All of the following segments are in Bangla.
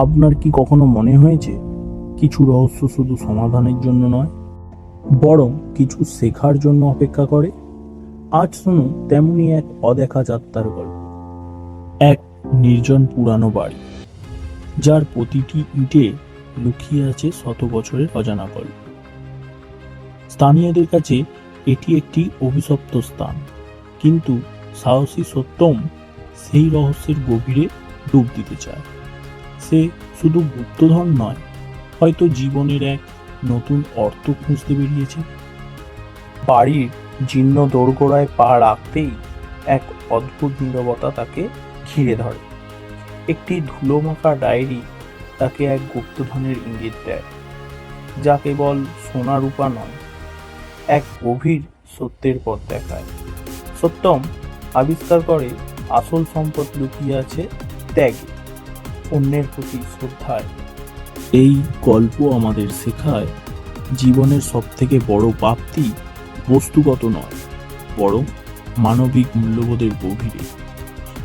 আপনার কি কখনো মনে হয়েছে কিছু রহস্য শুধু সমাধানের জন্য নয়, বরং কিছু শেখার জন্য অপেক্ষা করে? আজ শুনুন তেমনি এক অদেখা যাত্রার গল্প। এক নির্জন পুরানো বাড়ি, যার প্রতিটি ইটে লুকিয়ে আছে শত বছরের অজানা গল্প। স্থানীয়দের কাছে এটি একটি অভিশপ্ত স্থান, কিন্তু সাহসী সত্যম সেই রহস্যের গভীরে ডুব দিতে চায়। সে শুধু গুপ্তধন নয়, হয়তো জীবনের এক নতুন অর্থ খুঁজতে বেরিয়েছে। বাড়ির জীর্ণ দোরগোড়ায় পা রাখতেই এক অদ্ভুত নীরবতা তাকে ঘিরে ধরে। একটি ধুলোমাখা ডায়েরি তাকে এক গুপ্তধনের ইঙ্গিত দেয়, যা কেবল সোনা রূপা নয়, এক গভীর সত্যের পথ দেখায়। সত্যম আবিষ্কার করে আসল সম্পদ লুকিয়ে আছে ত্যাগে, অন্যের প্রতি শ্রদ্ধায়। এই গল্প আমাদের শেখায়, জীবনের সবথেকে বড় প্রাপ্তি বস্তুগত নয়, বরং মানবিক মূল্যবোধের গভীরে।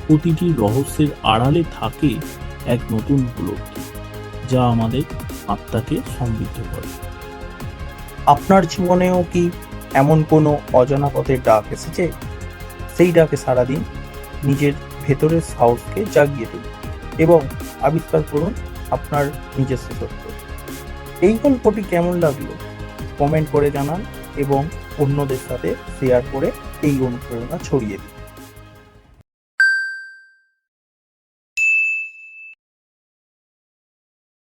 প্রতিটি রহস্যের আড়ালে থাকে এক নতুন উপলব্ধি, যা আমাদের আত্মাকে সমৃদ্ধ করে। আপনার জীবনেও কি এমন কোনো অজানা পথের ডাক এসেছে? সেই ডাকে সাড়া দিন, নিজের ভেতরের সাহসকে জাগিয়ে তুলুন এবং আবিষ্কার করুন আপনার নিজস্ব সত্য। এই গল্পটি কেমন লাগলো কমেন্ট করে জানান এবং অন্যদের সাথে শেয়ার করে এই অনুপ্রেরণা ছড়িয়ে দিন।